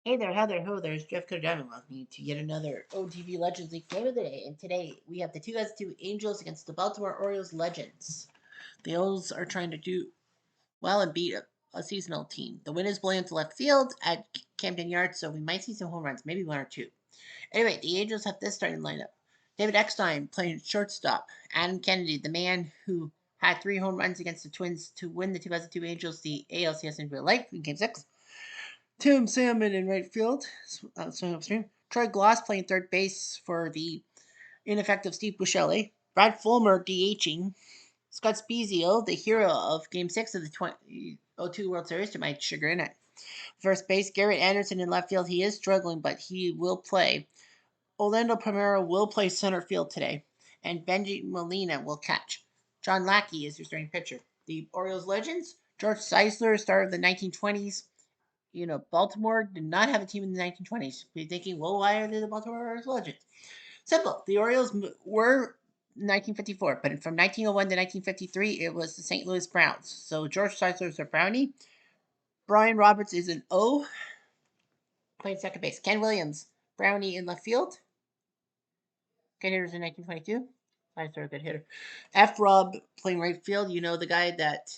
Hey there, how there, ho, there's Jeff Codano welcoming you to yet another OTV Legends League game of the day. And today we have the 2002 Angels against the Baltimore Orioles Legends. The Orioles are trying to do well and beat a seasonal team. The wind is blowing into left field at Camden Yards, so we might see some home runs, maybe one or two. Anyway, the Angels have this starting lineup. David Eckstein playing shortstop. Adam Kennedy, the man who had 3 home runs against the Twins to win the 2002 Angels the ALCS in real life in Game 6. Tim Salmon in right field, swing upstream. Troy Gloss playing third base for the ineffective Steve Buscemi. Brad Fulmer DHing. Scott Spiezio, the hero of Game 6 of the 2002 World Series, to my chagrin at first base. Garret Anderson in left field. He is struggling, but he will play. Orlando Primero will play center field today. And Benji Molina will catch. John Lackey is your starting pitcher. The Orioles legends, George Seisler, star of the 1920s, Baltimore did not have a team in the 1920s. You're thinking, well, why are they the Baltimore Orioles legends? Simple. The Orioles were 1954, but from 1901 to 1953, it was the St. Louis Browns. So George Seisler is a Brownie. Brian Roberts is an O, playing second base. Ken Williams, Brownie in left field. Good hitters in 1922. Seisler, a good hitter. F. Rob playing right field. You know, the guy that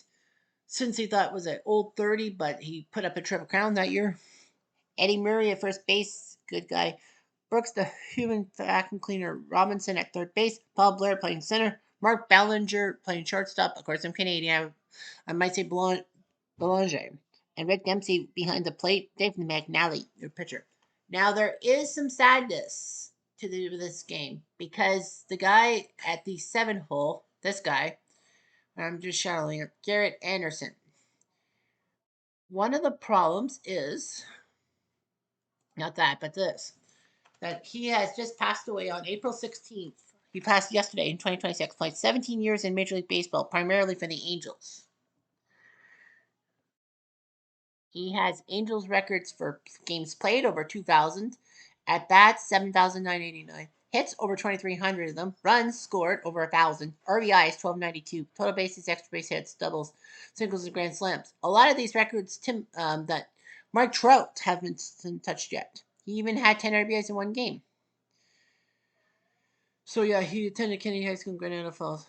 since he thought was an old 30, but he put up a Triple Crown that year. Eddie Murray at first base, good guy. Brooks, the human vacuum cleaner. Robinson at third base. Paul Blair playing center. Mark Ballinger playing shortstop. Of course, I'm Canadian. I might say Belanger. And Rick Dempsey behind the plate. Dave McNally, your pitcher. Now, there is some sadness to this game because the guy at the 7 hole, this guy, I'm just shadowing it, Garret Anderson. One of the problems is not that, but this that he has just passed away on April 16th. He passed yesterday in 2026, played 17 years in Major League Baseball, primarily for the Angels. He has Angels records for games played, over 2,000, at bats, 7,989, hits, over 2,300 of them, runs scored, over 1,000, RBIs, 1,292, total bases, extra base hits, doubles, singles, and grand slams. A lot of these records, that Mike Trout haven't touched yet. He even had 10 RBIs in one game. So yeah, he attended Kennedy High School in Granada Falls.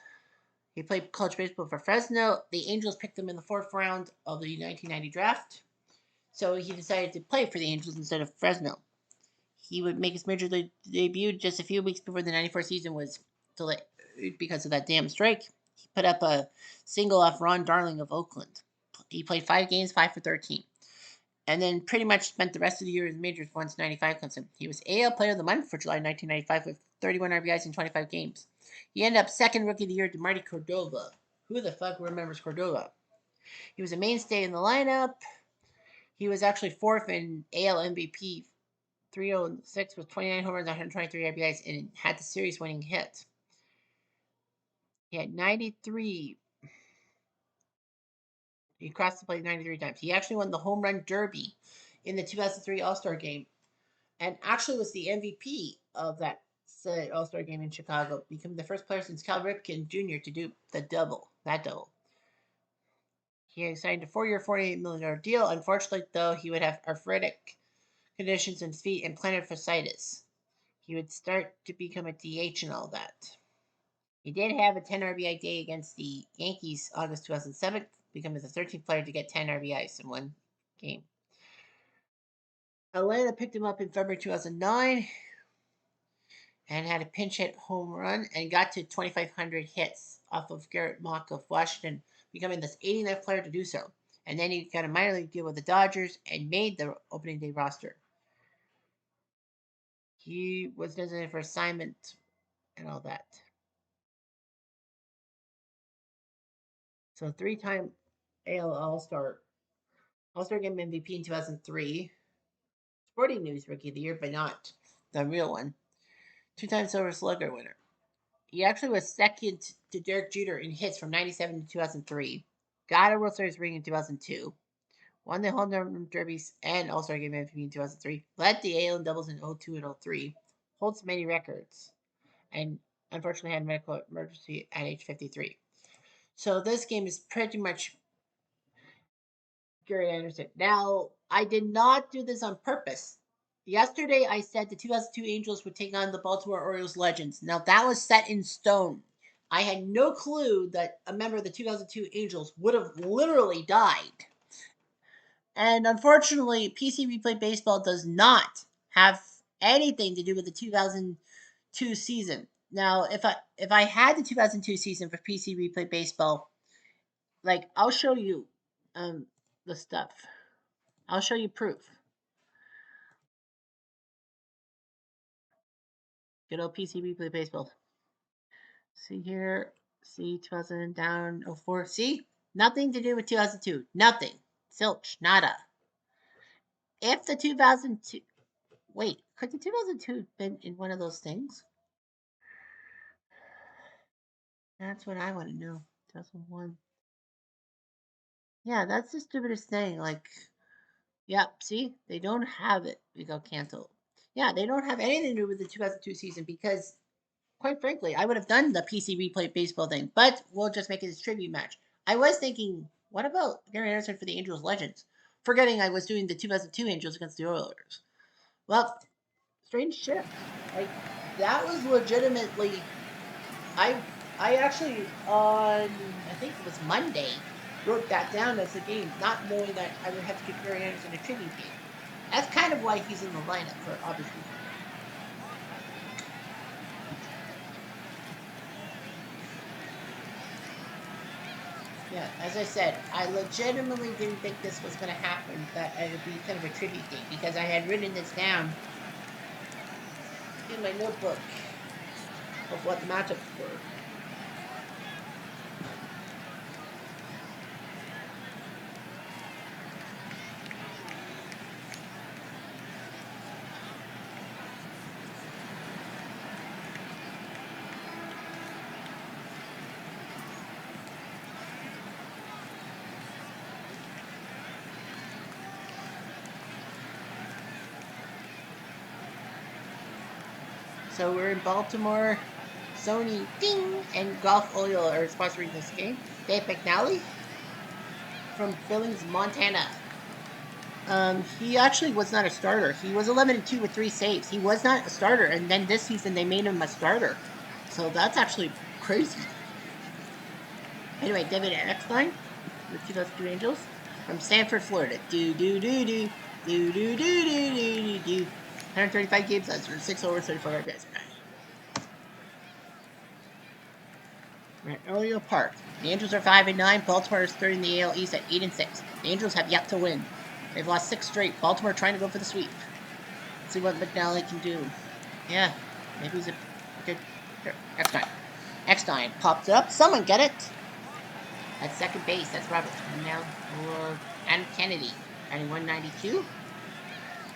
He played college baseball for Fresno. The Angels picked him in the 4th round of the 1990 draft. So he decided to play for the Angels instead of Fresno. He would make his major league debut just a few weeks before the 94 season was delayed because of that damn strike. He put up a single off Ron Darling of Oakland. He played 5 games, 5 for 13. And then pretty much spent the rest of the year in the majors once 95 comes in. He was AL Player of the Month for July 1995 with 31 RBIs in 25 games. He ended up second Rookie of the Year to Marty Cordova. Who the fuck remembers Cordova? He was a mainstay in the lineup. He was actually 4th in AL MVP, 306 with 29 homers, 123 RBIs, and had the series-winning hit. He had 93. He crossed the plate 93 times. He actually won the Home Run Derby in the 2003 All-Star Game, and actually was the MVP of that All-Star Game in Chicago, becoming the first player since Cal Ripken Jr. to do that double. He signed a 4-year, $48 million deal. Unfortunately, though, he would have arthritic conditions in his feet and plantar fasciitis. He would start to become a DH and all that. He did have a 10 RBI day against the Yankees August 2007, becoming the 13th player to get 10 RBIs in one game. Atlanta picked him up in February 2009 and had a pinch hit home run and got to 2,500 hits off of Garrett Mock of Washington, becoming the 89th player to do so. And then he got a minor league deal with the Dodgers and made the opening day roster. He was designated for assignment and all that. So 3-time AL All-Star Game MVP in 2003. Sporting News Rookie of the Year, but not the real one. 2-time Silver Slugger winner. He actually was second to Derek Jeter in hits from 97 to 2003. Got a World Series ring in 2002. Won the Home Run Derbies and All-Star Game MVP in 2003. Led the AL in doubles in 02 and 03. Holds many records. And unfortunately had a medical emergency at age 53. So this game is pretty much Gary Anderson. Now, I did not do this on purpose. Yesterday, I said the 2002 Angels would take on the Baltimore Orioles Legends. Now, that was set in stone. I had no clue that a member of the 2002 Angels would have literally died. And unfortunately, PC Replay Baseball does not have anything to do with the 2002 season. Now, if I had the 2002 season for PC Replay Baseball, like I'll show you the stuff. I'll show you proof. Good old PC Replay Baseball. See here. See 2000 down 04. See? Nothing to do with 2002. Nothing. Silch. Nada. If the 2002... Wait. Could the 2002 have been in one of those things? That's what I want to know. 2001. Yeah, that's the stupidest thing. Like, yep, see? They don't have it. We got canceled. Yeah, they don't have anything to do with the 2002 season because, quite frankly, I would have done the PC Replay Baseball thing, but we'll just make it a tribute match. I was thinking, what about Gary Anderson for the Angels Legends? Forgetting I was doing the 2002 Angels against the Oilers. Well, strange shit. Like, that was legitimately... I actually, on, I think it was Monday, wrote that down as a game, not knowing that I would have to give Gary Anderson a tribute game. That's kind of why he's in the lineup, for obvious reasons. Yeah, as I said, I legitimately didn't think this was going to happen, that it would be kind of a tribute thing, because I had written this down in my notebook of what the matchups were. So we're in Baltimore. Sony Ding and Golf Oil are sponsoring this game. Dave McNally from Billings, Montana. He actually was not a starter. He was 11-2 with 3 saves. He was not a starter, and then this season they made him a starter. So that's actually crazy. Anyway, David Eckstein, the 2002 Angels, from Sanford, Florida. Do do do do do do do do do do. 135 games, that's for 6 over 34 RBIs. At Oriole Park. The Angels are 5-9. Baltimore is third in the AL East at 8-6. The Angels have yet to win. They've lost 6 straight. Baltimore trying to go for the sweep. Let's see what McNally can do. Yeah, maybe he's a good... Eckstein. Eckstein pops up. Someone get it. At second base, that's Robert. And now, Adam Kennedy, batting 192.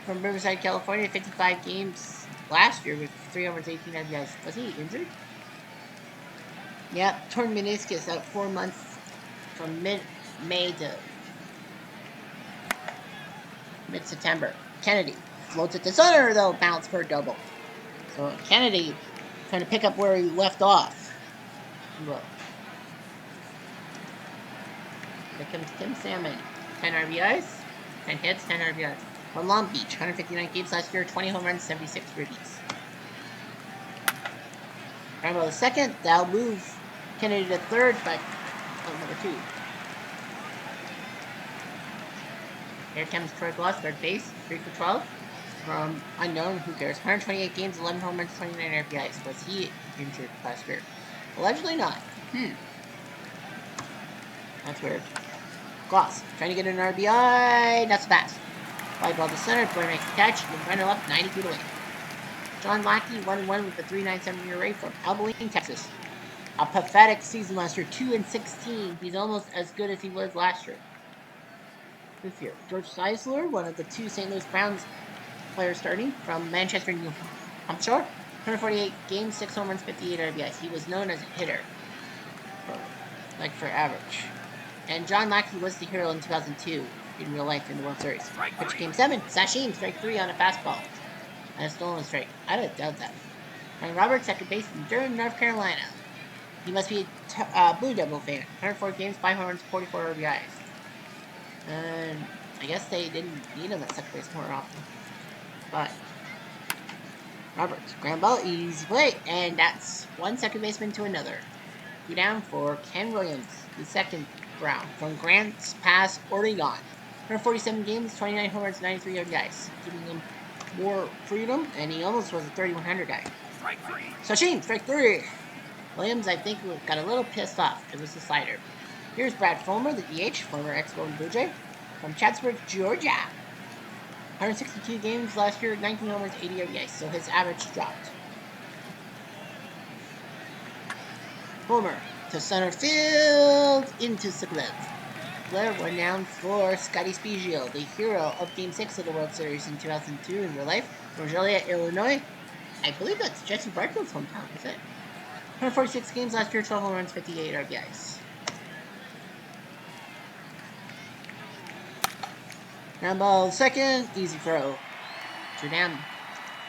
From Riverside, California, 55 games last year with 3 homers, 18 RBIs. Was he injured? Yep, torn meniscus out 4 months from mid-May to mid-September. Kennedy floats at the center, though, bounce for a double. So Kennedy trying to pick up where he left off. Look. Here comes Tim Salmon. 10 RBIs, 10 hits, 10 RBIs. From Long Beach, 159 games last year, 20 home runs, 76 ribbies. Rambo the second, that'll move Kennedy to third, but number 2. Here comes Troy Gloss, third base, 3 for 12. From unknown, who cares? 128 games, 11 home runs, 29 RBIs. Was he injured last year? Allegedly not. That's weird. Gloss, trying to get an RBI, not so fast. Fly ball to center, Boy makes the catch, and runner up 90 feet away. John Lackey, 1-1 with a 3.97 ERA from Abilene, Texas. A pathetic season last year, 2-16. He's almost as good as he was last year. This year, George Seisler, one of the 2 St. Louis Browns players starting from Manchester, New Hampshire. 148 games, 6 home runs, 58 RBIs. He was known as a hitter, for average. And John Lackey was the hero in 2002 in real life in the World Series. Pitch game 7, Sashim, strike 3 on a fastball. And a stolen strike. I don't doubt that. And Robert, second base from Durham, North Carolina. He must be a Blue Devil fan. 104 games, 5 home runs, 44 RBIs. And I guess they didn't need him at second base more often. But Roberts, ground ball, easy play, and that's one second baseman to another. 2 down for Ken Williams, the second round from Grants Pass, Oregon. 147 games, 29 homers, 93 RBIs, giving him more freedom, and he almost was a 3,100 guy. Sachin, strike 3. Williams, I think, got a little pissed off. It was the slider. Here's Brad Fulmer, the DH, former ex-Golden Blue Jay, from Chatsworth, Georgia. 162 games last year, 19 homers, 80 RBIs, so his average dropped. Fulmer to center field, into the glove. Blair went down for Scotty Spiegel, the hero of Game 6 of the World Series in 2002 in real life, from Joliet, Illinois. I believe that's Jesse Barfield's hometown, is it? 146 games last year, 12 home runs, 58 RBIs. Ground ball second, easy throw. 2 down.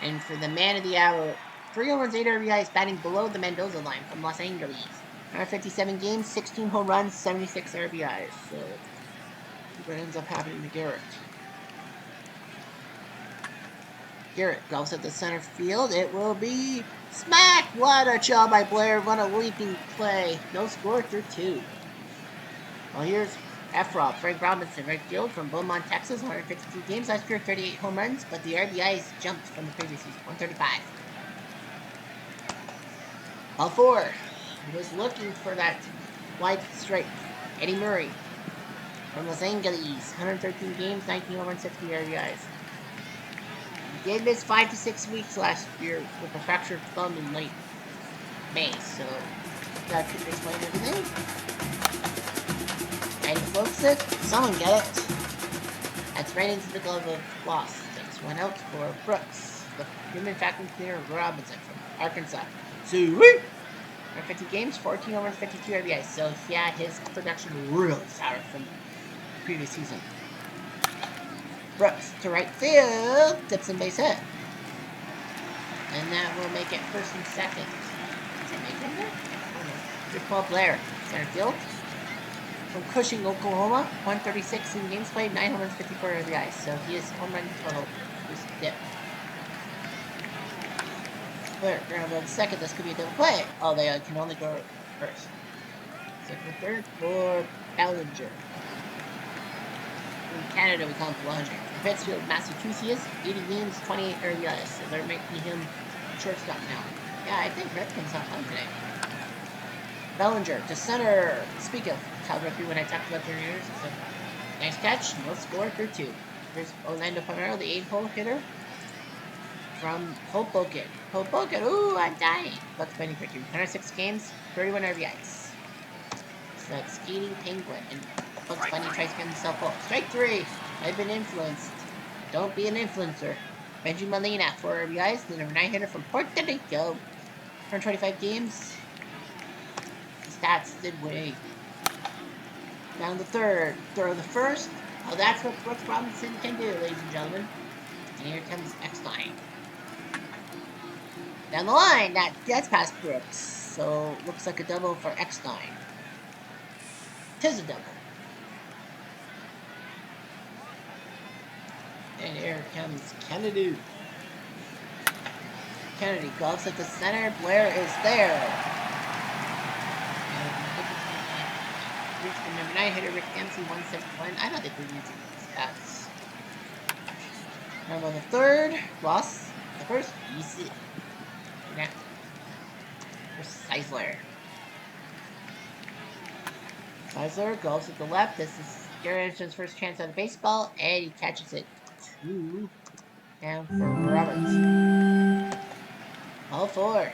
And for the man of the hour, 3 home runs, 8 RBIs, batting below the Mendoza line from Los Angeles. 157 games, 16 home runs, 76 RBIs. So, what ends up happening to Garret? Garret goes at the center field. It will be smack! What a job by Blair. What a leaping play. No score through 2. Well, here's F-Rob, Frank Robinson, right field from Beaumont, Texas. 152 games last year, 38 home runs, but the RBIs jumped from the previous season. 135. All 4. He was looking for that wide strike. Eddie Murray from Los Angeles. 113 games, 19 home runs, 60 RBIs. He did miss 5 to 6 weeks last year with a fractured thumb in late May, so that could explain everything. And he floats it. Someone get it. That's right into the glove of Loss. Takes one out for Brooks, the human vacuum cleaner Robinson from Arkansas. Sweet! 50 games, 14 homers, 52 RBIs. So, yeah, his production really soured from the previous season. Brooks to right field. Tips and base hit. And that will make it first and second. Does it make him there? I don't know. Good Paul Blair. Center field. From Cushing, Oklahoma. 136 in games played, 9 homers, 54 RBIs. So, he is home run total. Just dip. Ground ball second, this could be a double play. Oh, they can only go first. Second and third for Ballinger. In Canada, we call him Ballinger. From Pittsfield, Massachusetts, 80 games, 28 RBIs. So they're making him shortstop now. Yeah, I think Redskins have fun today. Bellinger to center. Speak of telegraphy when I talked about their years. So nice catch, no score through 2. Here's Orlando Palmero, the 8-hole hitter from Hoboken. Hoboken, ooh, I'm dying. Bucks Bunny victory. 106 games, 31 RBIs. It's that skating penguin, and Bucks Bunny tries to get himself up. Strike 3. I've been influenced. Don't be an influencer. Benji Molina, 4 RBIs, the number 9 hitter from Puerto Rico. 125 games. Stats did way. Down the third. Throw the first. Oh, that's what Brooks Robinson can do, ladies and gentlemen. And here comes X9. Down the line, that's past Brooks. So, looks like a double for X9. Tis a double. And here comes Kennedy. Kennedy golfs at the center. Blair is there. Reach the number 9 hitter, Rick Dempsey, 171. I don't think we're using these stats. Number the third, Ross. The first, easy. Next, for Seisler. Seisler goes at the left. This is Garret Anderson's first chance at a baseball, and he catches it 2 down for Roberts. All 4.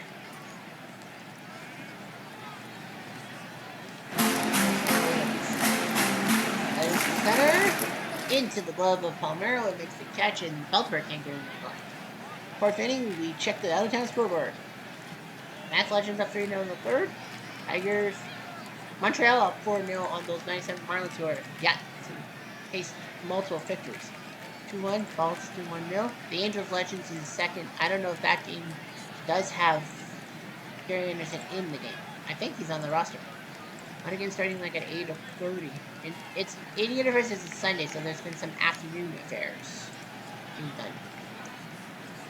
Center into the glove of Palmero. It makes the catch, and Beltberg can't get in the line. 4th inning, we check the out-of-town scoreboard. Math Legends up 3-0 in the third. Tigers, Montreal up 4-0 on those 97 Marlins who are yet to taste multiple victories. 2-1, Falls 2-1-0. The Angels Legends is second. I don't know if that game does have Gary Anderson in the game. I think he's on the roster. Not again starting like at 8:30. And it's in universe it's a Sunday, so there's been some afternoon affairs being done.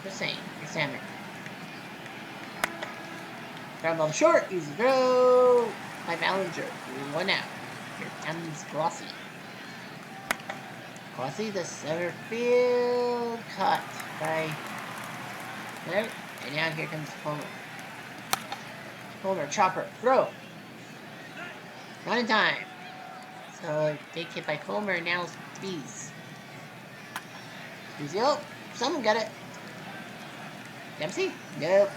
Just saying, your salmon. Ground ball short, easy throw by Ballinger. 1 out. Here comes Glossy. Glossy, the center field cut by there. And now here comes Homer. Homer, chopper, throw. Not in time. So big hit by Homer, and now Bees. Oh, someone got it. Dempsey? Nope.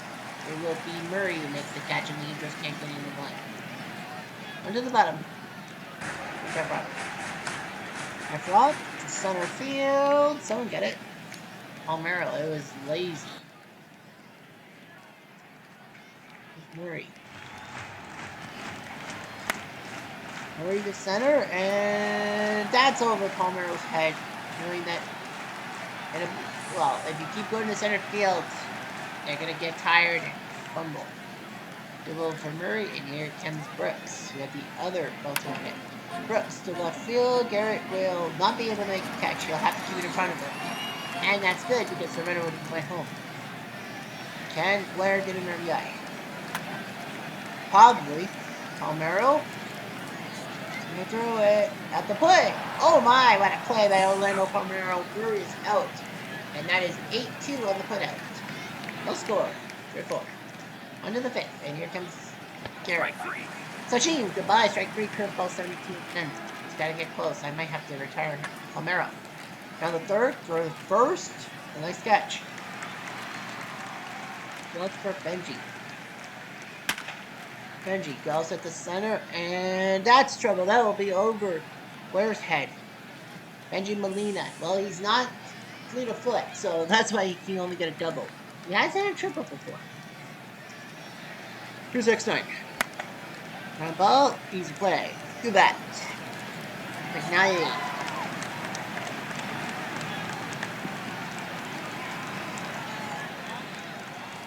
It will be Murray who makes the catch, and the Angels can't get in the line. Under the bottom. After all, to center field. Someone get it. Palmero, it was lazy. Murray. Murray to center, and that's over Palmero's head. Knowing that, well, if you keep going to center field, they're going to get tired and fumble. Double for Murray, and here comes Brooks. We have the other Baltimore hit. Brooks to left field. Garret will not be able to make a catch. He'll have to keep it in front of him. And that's good because the runner would have went home. Can Blair get an RBI? Probably. Palmero. Gonna throw it at the play. Oh my, what a play by Orlando Palmero. Brewer is out. And that is 8-2 on the putout. No score. 3-4. On to the 5th. And here comes Garret. Sachin, goodbye. Strike 3, curveball 72-10. He's got to get close. I might have to retire Palmero. Down the 3rd, throw the 1st. A nice catch. Let's for Benji. Benji goes at the center, and that's trouble. That will be over Blair's head. Benji Molina. Well, he's not fleet of foot, so that's why he can only get a double. He has had a triple before. Here's X9. Ground ball, easy play. Do that. McKnight.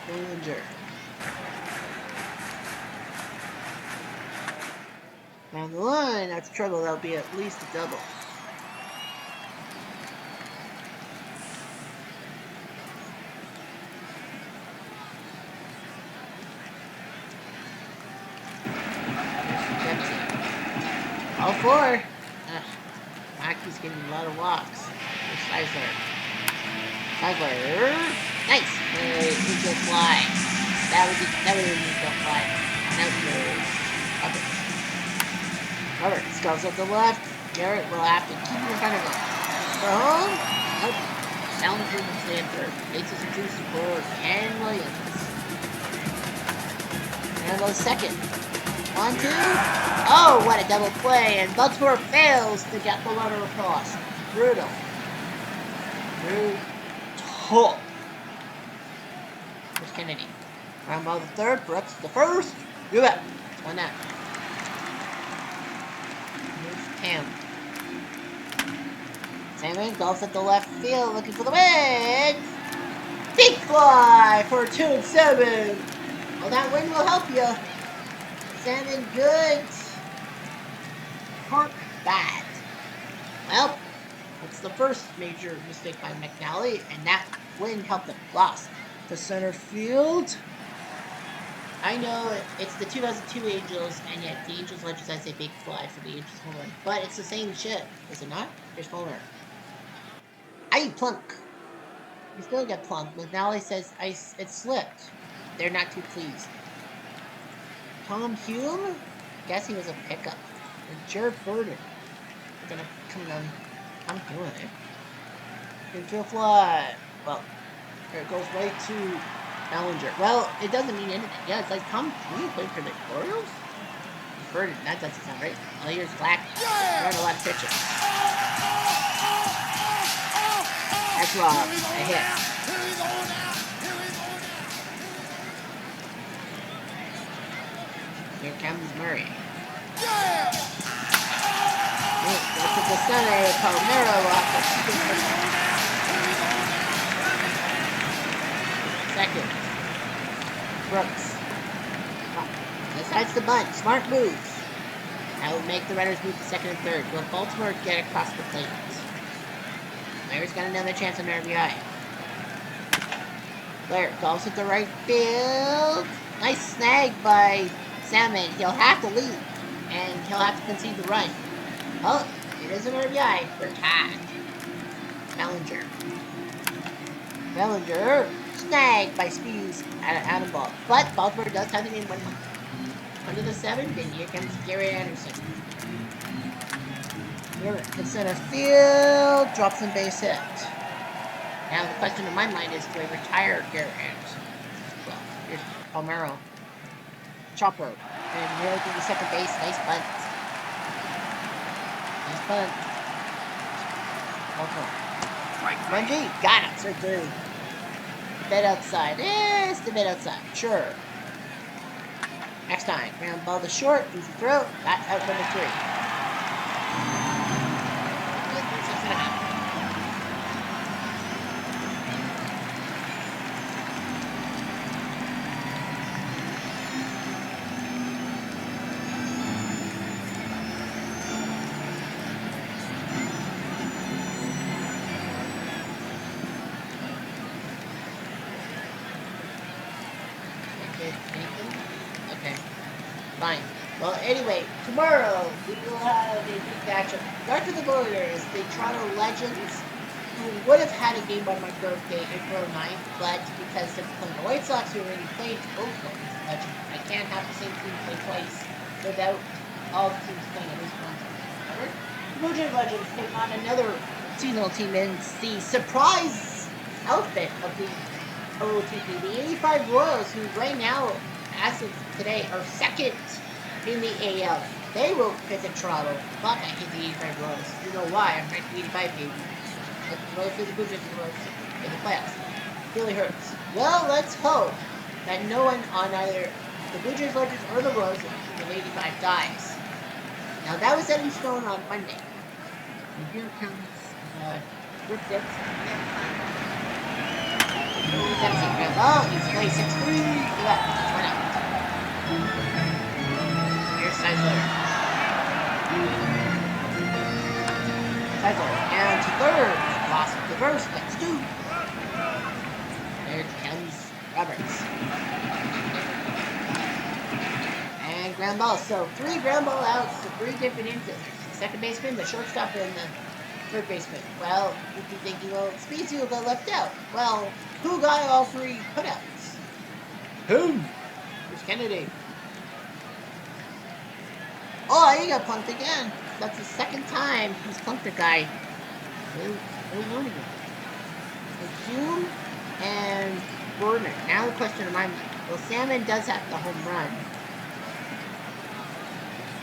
Ballinger. Down the line, that's trouble. That'll be at least a double. All 4. Mackey's getting a lot of walks. Here's Seisler. Nice. Angel fly. That would be an angel fly. That was good. Roberts goes up the left. Garret will have to keep it in front of him. For home? Nope. Ballinger will stay at third. Bases are juicy for Ken Williams. And goes second. 1, 2. Oh, what a double play. And Baltimore fails to get the runner across. Brutal. Brutal. Here's Kennedy. Ground ball the 3rd. Brooks the 1st. Do it. 1 out. Salmon golfs at the left field, looking for the win. Big fly for 2 and 7. Well, that win will help you. Salmon good. Park bad. Well, that's the first major mistake by McNally, and that win helped them. Lost to center field. I know it's the 2002 Angels, and yet the Angels Legends has a big fly for the Angels home run. But it's the same shit, is it not? Here's Homer. Aye, plunk. You still get plunk. McNally says it slipped. They're not too pleased. Tom Hume? Guess he was a pickup. And Jared Burden. They're gonna come down. I'm doing it. Into a fly. Well, here it goes right to Ballinger. Well, it doesn't mean anything. Yeah, it's like Tom Hume played for the Orioles? Burden. That doesn't sound right. Well, here's Black. Learned a lot of pitches. That's Rob. A hit. Here comes Murray. That's at the center. Palmero off the second. Brooks. Decides to bunt. Smart moves. That will make the runners move to second and third. Will Baltimore get across the plate? Blair's got another chance on RBI. Blair golfs at the right field. Nice snag by Salmon. He'll have to lead, and he'll have to concede the run. Oh, it is an RBI for Todd. Bellinger snagged by Speeds out of ball. But Baltimore does have the game 1-1. Under the 7th, and here comes Garret Anderson. Garret to center field, drops and base hit. Now the question in my mind is, do I retire Garret Anderson? Well, here's Palmero. Chopper. And nearly to the second base. Nice bunt. Nice bunt. Mungie, got it. Straight through. Bit outside. It's the bit outside. Sure. Next time. Ground ball to short. Easy throw. Got out number 3. 6.5. Okay, fine. Well, anyway, tomorrow we will have a big matchup. Dark of the Warriors, the Toronto Legends, who would have had a game on my birthday, April 9th, but because they're playing the White Sox, who already played both Legends, I can't have the same team play twice without all the teams playing at least once. However, the Blue Jays Legends take on another seasonal team in the surprise outfit of the Ootp, the 85 Royals, who right now, as of today, are second in the AL. They will visit Toronto, but I hate the 85 Royals. You know why? I'm ranking 85, baby. But mostly the Blue Jays and the Royals in the playoffs. Really hurts. Well, let's hope that no one on either the Blue Jays Legends or the Royals in 85 dies. Now, that was set in stone on Monday. And here comes Rick Dixon. Oh, he's playing 6-3. Left. One out. Here's Seisler. Down to third. Lost the first. Let's do. There comes Roberts. And ground ball. So 3 ground ball outs to 3 different infielders. The second baseman, the shortstop, and the third baseman. Well, you'd be thinking, well, Speedsy got left out. Well, who got all 3 putouts? Who? Here's Kennedy. Oh, he got punked again. That's the second time he's punked a guy. Who's again? Hume and Gordner. Now the question in my mind. Well, Salmon does have the home run.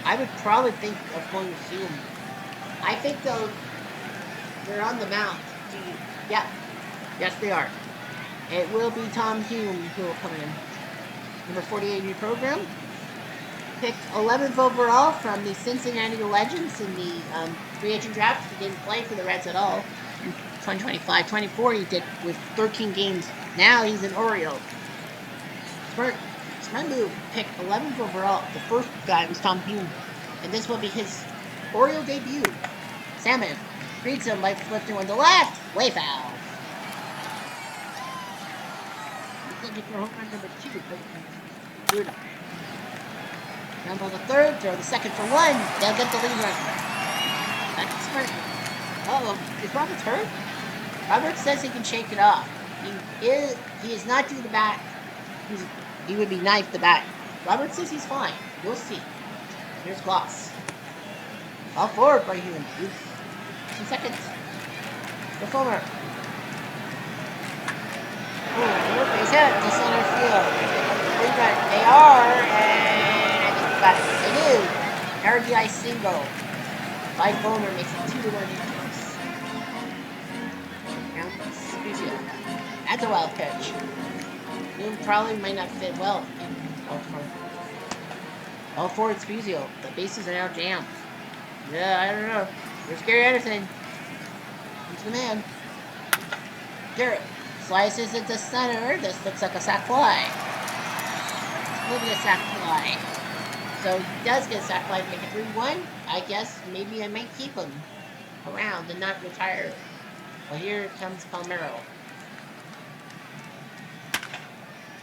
I would probably think of going with Hume. I think they're on the mound. Yeah. Yes, they are. It will be Tom Hume who will come in. Number 48 in your program. Picked 11th overall from the Cincinnati Legends in the free agent draft. He didn't play for the Reds at all. In 2025-24 he did with 13 games. Now he's an Oriole. Smart move. Picked 11th overall. The first guy was Tom Hume. And this will be his Oriole debut. Salmon greets him by flipping one to left. Way foul. Looking for home run number 2. Good. Rumble the third, throw the second for 1. They'll get the lead run. That's smart. Uh-oh. Is Roberts hurt? Roberts says he can shake it off. He is not due to bat. He would be knifed the bat. Roberts says he's fine. We'll see. Here's Gloss. All forward by Hume. 2 seconds. The Fulmer. Oh, base hit to center field. They are, and I think we got it. They do. RBI single. By Fulmer makes it 2-1 Angels. That's a wild pitch. Hume probably might not fit well in Baltimore. All forward Spezio. The bases are now jammed. Yeah, I don't know. There's Garret Anderson. He's the man. Garret slices into center. This looks like a sac fly. This will be a sac fly. So he does get sacrificed, make it 3-1. I guess maybe I might keep him around and not retire. Well, here comes Palmero.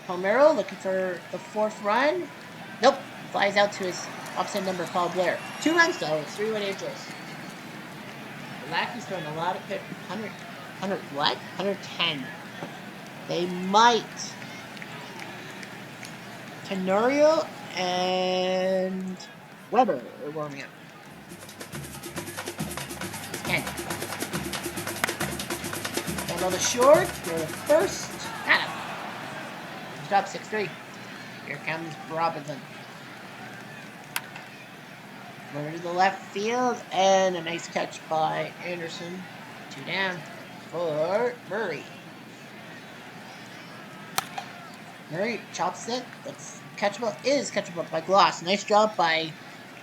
Palmero looking for the 4th run. Nope. Flies out to his opposite number, Paul Blair. 2 runs though. It's 3-1 Angels. The Lackeys throwing a lot of pitch. 100 what? 110. They might. Tenorio and Weber are warming up. It's Ken. And on the short, for the first. Got him. He's up 6-3. Here comes Robinson. Over to the left field, and a nice catch by Anderson. 2 down for Murray. Murray chops it. That's catchable. Is catchable by Gloss. Nice job by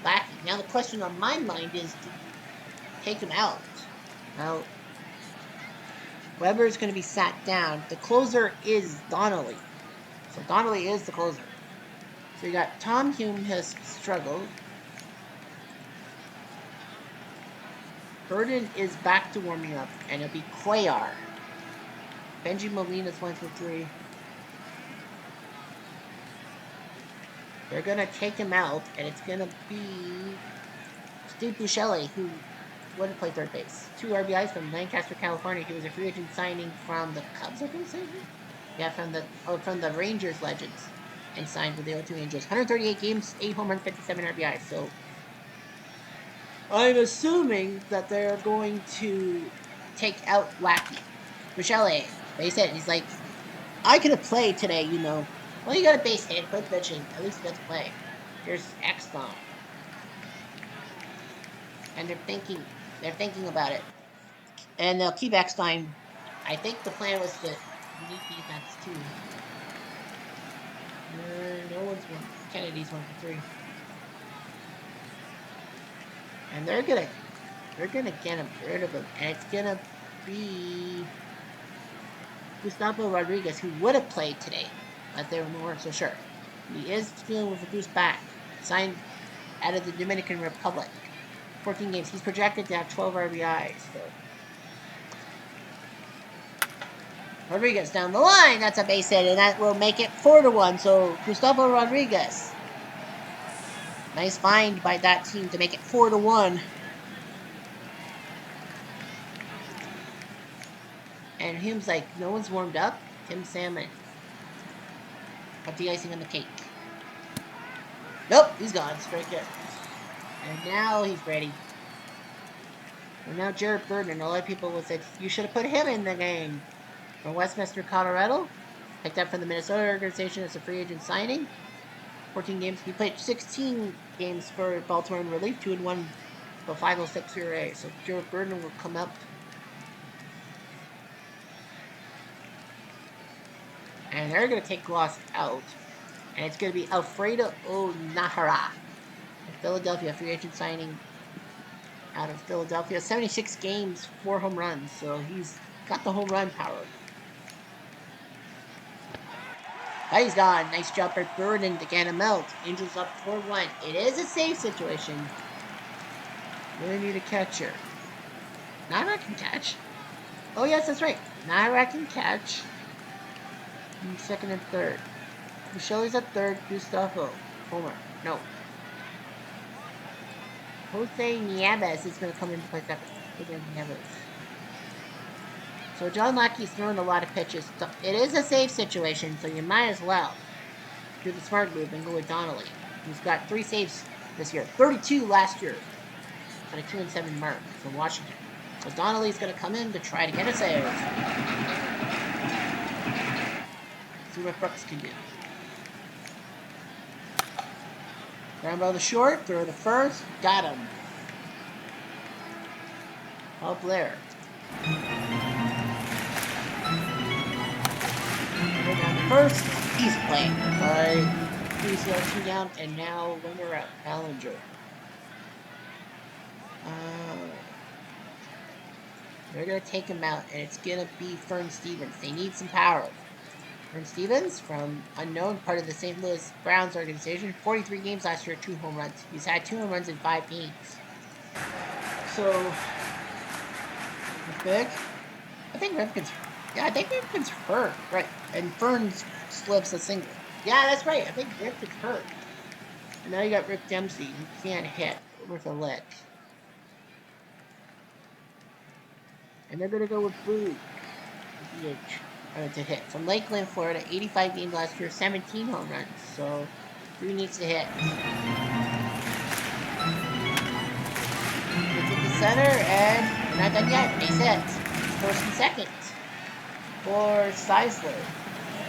Lackey. Now the question on my mind is to take him out. Now Weber is going to be sat down. The closer is Donnelly. So Donnelly is the closer. So you got Tom Hume has struggled. Burden is back to warming up, and it'll be Cuellar. Benji Molina's 1-3. They're going to take him out, and it's going to be Steve Buscemi, who wouldn't play third base. 2 RBIs from Lancaster, California. He was a free agent signing from the Cubs, I think. Yeah, from the Rangers Legends, and signed with the O2 Angels. 138 games, 8 home runs, 57 RBIs. So I'm assuming that they're going to take out Wacky. Buscemi, they said, he's like, I could have played today, you know. Well, you got a base hit, quit pitching. At least you got to play. Here's X-Bomb. And they're thinking about it. And they'll keep Eckstein. I think the plan was to need defense too. No one's won. Kennedy's 1-3. And they're gonna get rid of him. And it's gonna be Gustavo Rodriguez, who would have played today, but they weren't so sure. He is dealing with a goose back. Signed out of the Dominican Republic. 14 games. He's projected to have 12 RBIs. So Rodriguez down the line. That's a base hit, and that will make it 4-1. So Gustavo Rodriguez. Nice find by that team to make it 4-1. And Hume's like, no one's warmed up. Tim Salmon. Put the icing on the cake. Nope, he's gone. Straight good. And now he's ready. And now Jared Burden. A lot of people will say, you should have put him in the game. From Westminster, Colorado. Picked up from the Minnesota organization as a free agent signing. 14 games. He played 16 games for Baltimore in relief. 2-1. For 5.06 ERA. So Jared Burden will come up. And they're going to take Gloss out. And it's going to be Alfredo O'Nahara. Philadelphia, free agent signing out of Philadelphia. 76 games, 4 home runs. So he's got the home run power. But he's gone. Nice job by Burden to get him out. Angels up 4-1. It is a save situation. Really need a catcher. Nara can catch. Oh, yes, that's right. Nara can catch. In second and third. Michelle's at third. Gustavo. Homer. No. Jose Nieves is going to come in to play second. Jose Nieves. So John Lackey's throwing a lot of pitches. So it is a save situation, so you might as well do the smart move and go with Donnelly, who's got 3 saves this year. 32 last year. At a 2-7 mark for Washington. So Donnelly's going to come in to try to get a save. See what Brooks can do. Ground ball to short, throw to first, got him. Paul Blair. Go down to first, he's playing. Alright, 2 down, and now winner out, Ballinger. They're going to take him out, and it's going to be Fern Stevens. They need some power. From Stevens, from unknown, part of the St. Louis Browns organization. 43 games last year, 2 home runs. He's had 2 home runs in 5 games. So, big. I think Ripken's. Yeah, I think Ripken's hurt. Right. And Ferns slips a single. Yeah, that's right. I think Ripken's hurt. And now you got Rick Dempsey. He can't hit with a lick. And they're going to go with Boo. To hit. From Lakeland, Florida, 85 games last year, 17 home runs. So, Boo needs to hit. Gets it to center, and we're not done yet. Base hits. First and second. For Seisler.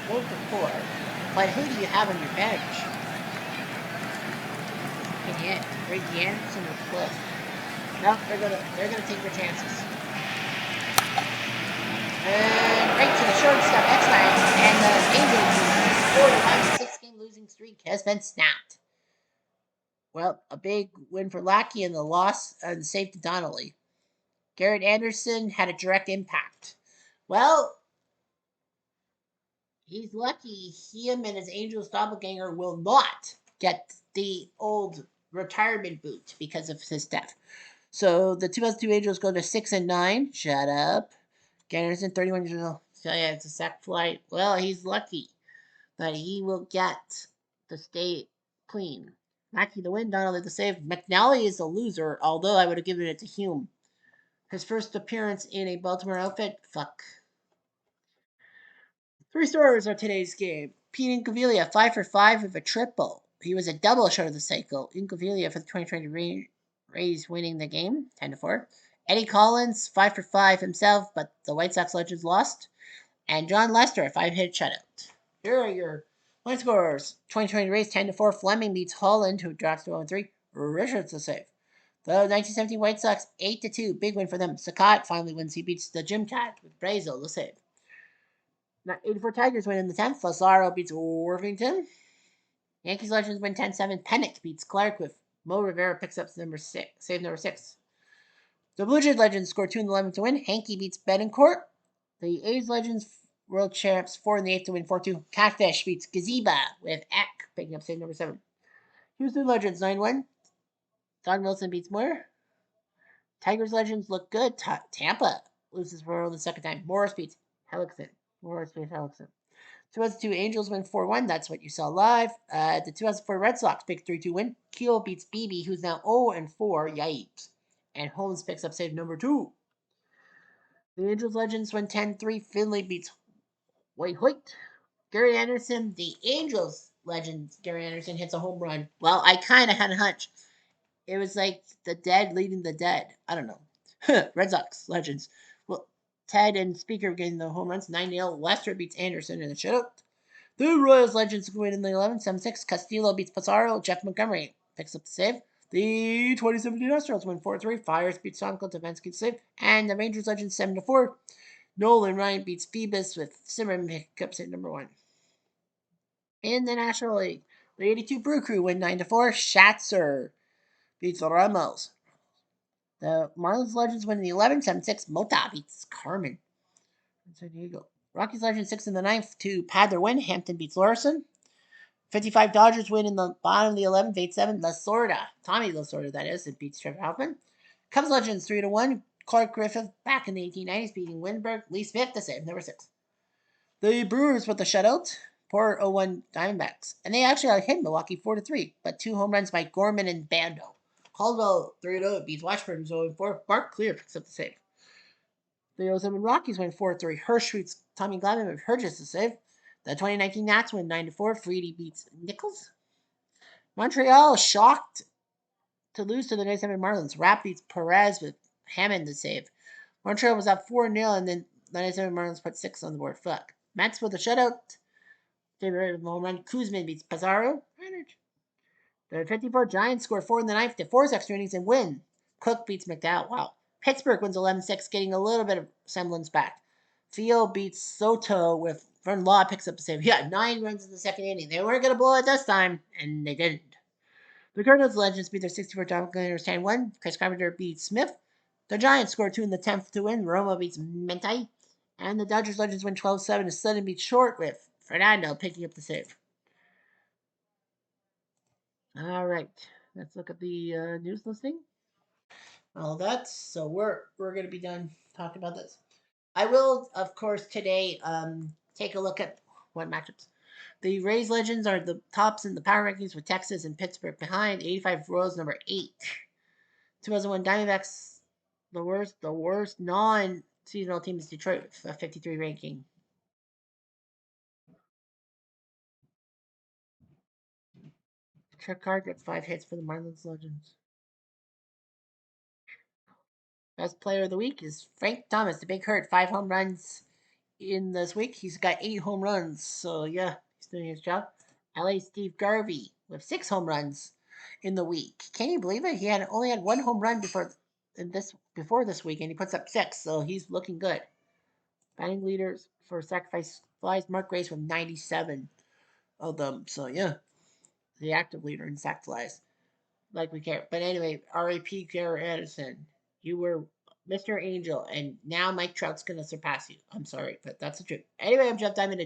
4 for 4. But who do you have on your bench? Can hit. Ray Anderson or Cliff? No, they're gonna take their chances. And right to the shortstop, X9, and the Angels' 4-6-game losing streak has been snapped. Well, a big win for Lackey and the loss and save to Donnelly. Garret Anderson had a direct impact. Well, he's lucky him and his Angels doppelganger will not get the old retirement boot because of his death. So the 2002 Angels go to 6-9. Shut up. Anderson, 31 years old. So yeah, it's a sack flight. Well, he's lucky that he will get the state clean. Mackey the win, Donnelly the save. McNally is a loser, although I would have given it to Hume. His first appearance in a Baltimore outfit, fuck. 3 stars are today's game. Pete Incaviglia, 5 for 5 with a triple. He was a double short of the cycle. Incaviglia for the 2020 Rays winning the game, 10-4. Eddie Collins, 5 for 5 himself, but the White Sox Legends lost. And John Lester, a 5-hit shutout. Here are your point scores. 2020 Rays, 10-4. Fleming beats Holland, who drops to 0-3. Richards the save. The 1917 White Sox, 8-2. Big win for them. Sakat finally wins. He beats the Gym Cat with Brazel the save. 84 Tigers win in the 10th. Lazaro beats Worthington. Yankees Legends win 10-7. Pennick beats Clark with Mo Rivera picks up save number 6. The Blue Jays Legends score 2 in the 11th to win. Hankey beats Betancourt. The A's Legends World Champs 4 in the 8th to win 4-2. Catfish beats Gazeba with Eck picking up save number 7. Houston Legends 9-1. Don Wilson beats Moore. Tigers Legends look good. Tampa loses for the second time. Morris beats Hellickson. 2002 Angels win 4-1. That's what you saw live. The 2004 Red Sox big 3-2 win. Keel beats Beebe, who's now 0-4. Yikes. And Holmes picks up save number 2. The Angels Legends win 10-3. Finley beats Hoyt. Gary Anderson, the Angels Legends. Gary Anderson hits a home run. Well, I kind of had a hunch. It was like the dead leading the dead. I don't know. Red Sox Legends. Well, Ted and Speaker getting the home runs. 9-0. Lester beats Anderson in the shutout. The Royals Legends win in the 11th. 7-6. Castillo beats Pizarro. Jeff Montgomery picks up the save. The 2017 Astros win 4-3. Fires beats Sonko. Tavensky save. And the Rangers Legends 7-4. Nolan Ryan beats Phoebus with Simmerman picks up save number 1. In the National League, the 82 Brew Crew win 9-4. Schatzer beats Ramos. The Marlins Legends win in the 11th. 7-6. Mota beats Carmen. San Diego. Rockies Legends 6 in the 9th to pad their win. Hampton beats Larson. 55 Dodgers win in the bottom of the 11th. 8-7. Lasorda. Tommy Lasorda, that is. It beats Trevor Hoffman. Cubs Legends 3-1. Clark Griffith back in the 1890s beating Windberg. Lee Smith the save. Number 6. The Brewers with the shutout. Poor 0-1 Diamondbacks. And they actually hit Milwaukee 4-3. But 2 home runs by Gorman and Bando. Caldwell 3-0 beats Washburn 0-4. Mark Clear picks up the save. The 07 Rockies win 4-3. Hirsch beats Tommy Glavine with Hergis the save. The 2019 Nats win 9-4. Freedy beats Nichols. Montreal shocked to lose to the 97 Marlins. Rapp beats Perez with Hammond the save. Montreal was up 4-0 and then the 97 Marlins put 6 on the board. Fuck. Mets with a shutout. David home run. Kuzman beats Pizarro. The 54 Giants score 4 in the 9th to 4 extra innings and win. Cook beats McDowell. Wow. Pittsburgh wins 11-6, getting a little bit of semblance back. Theo beats Soto with Vern Law picks up the save. He got 9 runs in the second inning. They weren't going to blow it this time, and they didn't. The Cardinals Legends beat their 64 Dominators 10-1. Chris Carpenter beats Smith. The Giants score 2 in the 10th to win. Roma beats Mentai. And the Dodgers Legends win 12-7 to Sutton beats Short with Fernando picking up the save. All right. Let's look at the news listing. Well, that's so we're gonna be done talking about this. I will, of course, today take a look at what matchups. The Rays Legends are the tops in the power rankings with Texas and Pittsburgh behind. 85 Royals number 8. 2001 Diamondbacks the worst non-seasonal team is Detroit with a 53 ranking. Trick card gets 5 hits for the Marlins Legends. Best player of the week is Frank Thomas, the Big Hurt. 5 home runs in this week. He's got 8 home runs. So, yeah, he's doing his job. LA Steve Garvey with 6 home runs in the week. Can you believe it? He had only had 1 home run before this week, and he puts up 6. So he's looking good. Batting leaders for sacrifice flies, Mark Grace with 97 of them. So, yeah, the active leader in sac flies. Like we care. But anyway, R.A.P. Garret Edison. You were Mr. Angel, and now Mike Trout's going to surpass you. I'm sorry, but that's the truth. Anyway, I'm Jeff Diamond.